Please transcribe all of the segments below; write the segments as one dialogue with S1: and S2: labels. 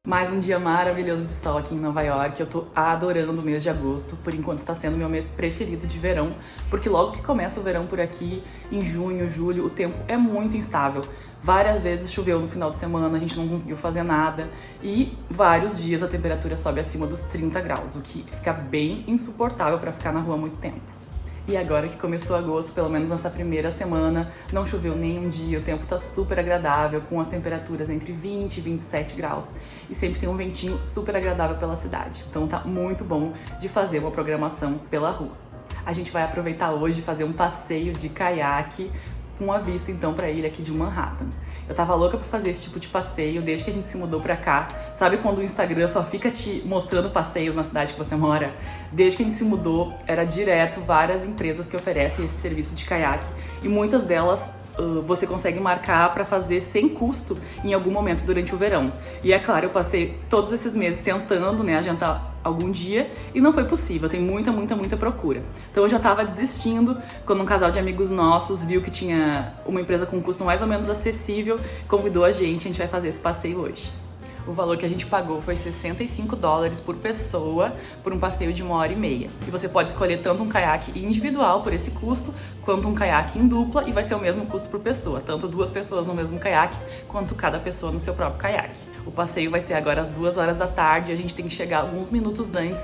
S1: Mais um dia maravilhoso de sol aqui em Nova York. Eu tô adorando o mês de agosto. Por enquanto tá sendo meu mês preferido de verão, porque logo que começa o verão por aqui, em junho, julho, o tempo é muito instável. Várias vezes choveu no final de semana, a gente não conseguiu fazer nada e vários dias a temperatura sobe acima dos 30 graus, o que fica bem insuportável para ficar na rua muito tempo. E agora que começou agosto, pelo menos nessa primeira semana, não choveu nem um dia, o tempo tá super agradável, com as temperaturas entre 20 e 27 graus. E sempre tem um ventinho super agradável pela cidade. Então tá muito bom de fazer uma programação pela rua. A gente vai aproveitar hoje e fazer um passeio de caiaque com a vista então pra ilha aqui de Manhattan. Eu tava louca pra fazer esse tipo de passeio desde que a gente se mudou pra cá. Sabe quando o Instagram só fica te mostrando passeios na cidade que você mora? Desde que a gente se mudou, era direto várias empresas que oferecem esse serviço de caiaque e muitas delas você consegue marcar para fazer sem custo em algum momento durante o verão. E é claro, eu passei todos esses meses tentando, agendar algum dia e não foi possível, tem muita procura. Então eu já tava desistindo quando um casal de amigos nossos viu que tinha uma empresa com custo mais ou menos acessível, convidou a gente vai fazer esse passeio hoje. O valor que a gente pagou foi $65 por pessoa por um passeio de 1h30. E você pode escolher tanto um caiaque individual por esse custo, quanto um caiaque em dupla e vai ser o mesmo custo por pessoa. Tanto 2 pessoas no mesmo caiaque, quanto cada pessoa no seu próprio caiaque. O passeio vai ser agora às 2 horas da tarde, a gente tem que chegar alguns minutos antes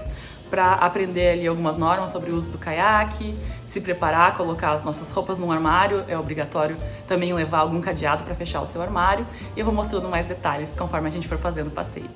S1: para aprender ali algumas normas sobre o uso do caiaque, se preparar, colocar as nossas roupas no armário, é obrigatório também levar algum cadeado para fechar o seu armário e eu vou mostrando mais detalhes conforme a gente for fazendo o passeio.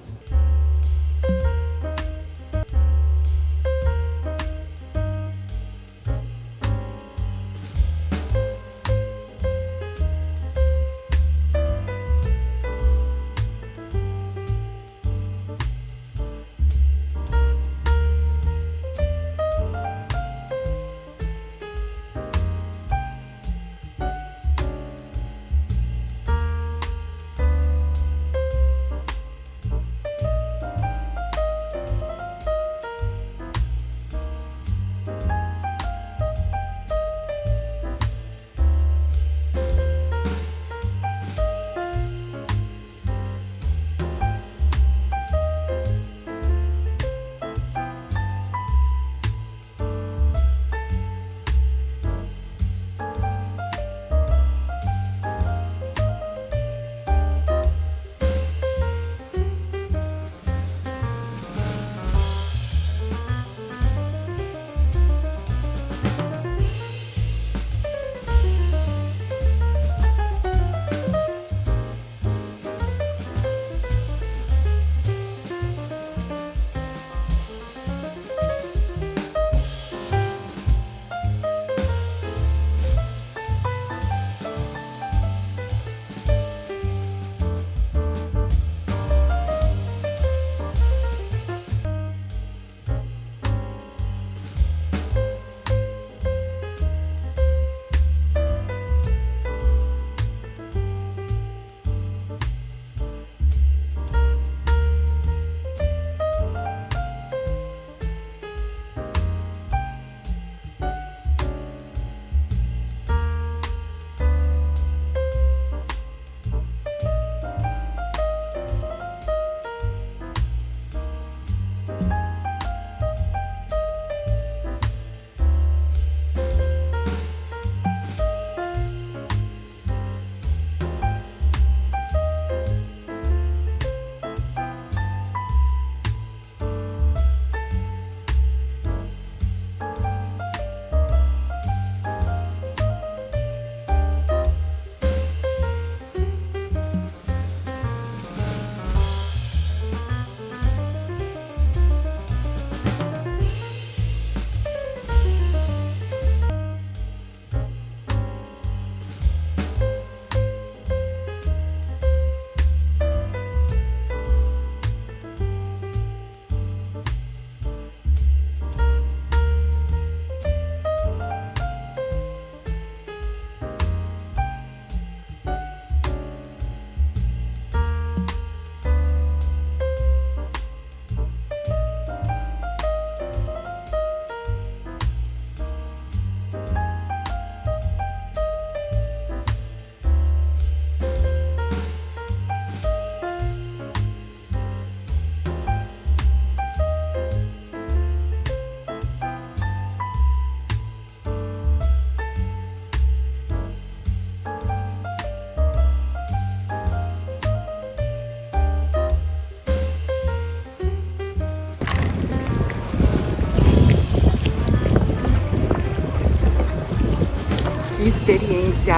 S1: experiência.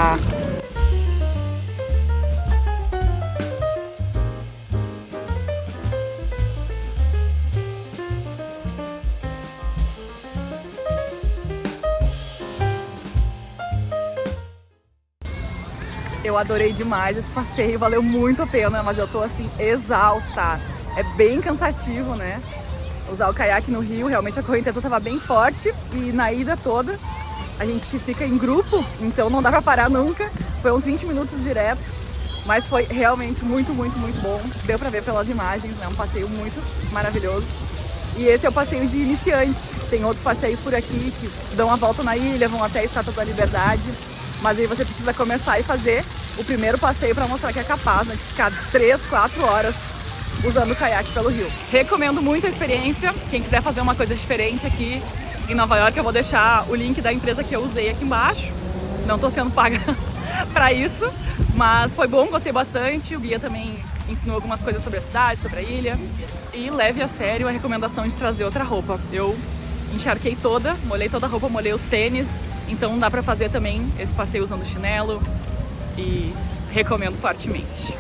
S1: Eu adorei demais esse passeio, valeu muito a pena, mas eu tô assim exausta. É bem cansativo, né? Usar o caiaque no rio, realmente a correnteza tava bem forte e na ida toda a gente fica em grupo, então não dá pra parar nunca. Foi uns 20 minutos direto, mas foi realmente muito bom. Deu pra ver pelas imagens, né? Um passeio muito maravilhoso. E esse é o passeio de iniciante. Tem outros passeios por aqui que dão a volta na ilha, vão até a Estátua da Liberdade. Mas aí você precisa começar e fazer o primeiro passeio para mostrar que é capaz, né, de ficar 3, 4 horas usando o caiaque pelo rio. Recomendo muito a experiência. Quem quiser fazer uma coisa diferente aqui em Nova York, eu vou deixar o link da empresa que eu usei aqui embaixo. Não tô sendo paga para isso, mas foi bom, gostei bastante. O guia também ensinou algumas coisas sobre a cidade, sobre a ilha. E leve a sério a recomendação de trazer outra roupa. Eu encharquei toda, molhei toda a roupa, molhei os tênis. Então dá pra fazer também esse passeio usando chinelo e recomendo fortemente.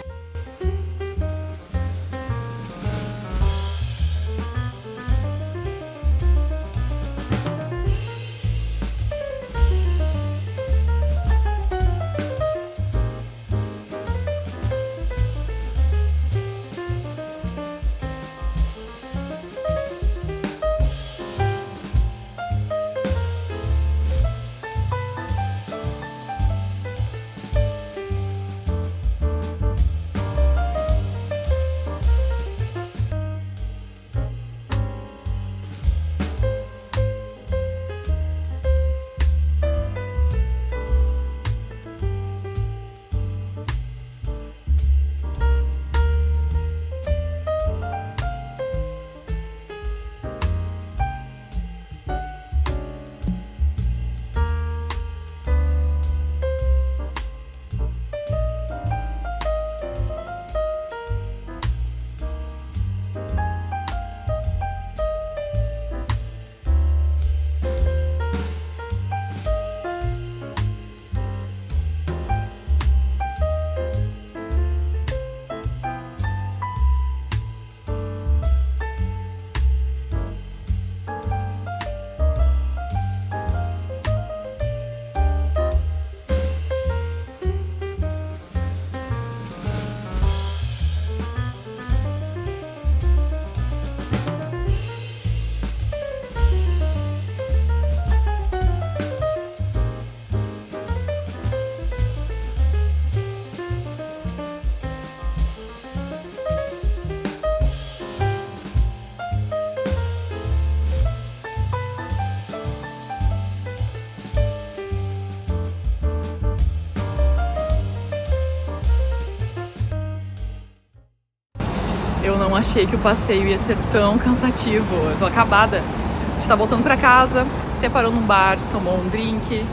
S1: Eu não achei que o passeio ia ser tão cansativo. Eu tô acabada. A gente tá voltando pra casa, até parou num bar, tomou um drink,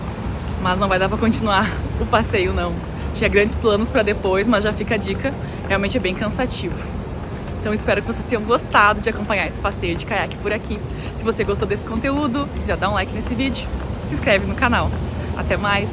S1: mas não vai dar pra continuar o passeio não. Tinha grandes planos pra depois, mas já fica a dica, realmente é bem cansativo. Então espero que vocês tenham gostado de acompanhar esse passeio de caiaque por aqui. Se você gostou desse conteúdo, já dá um like nesse vídeo, se inscreve no canal. Até mais!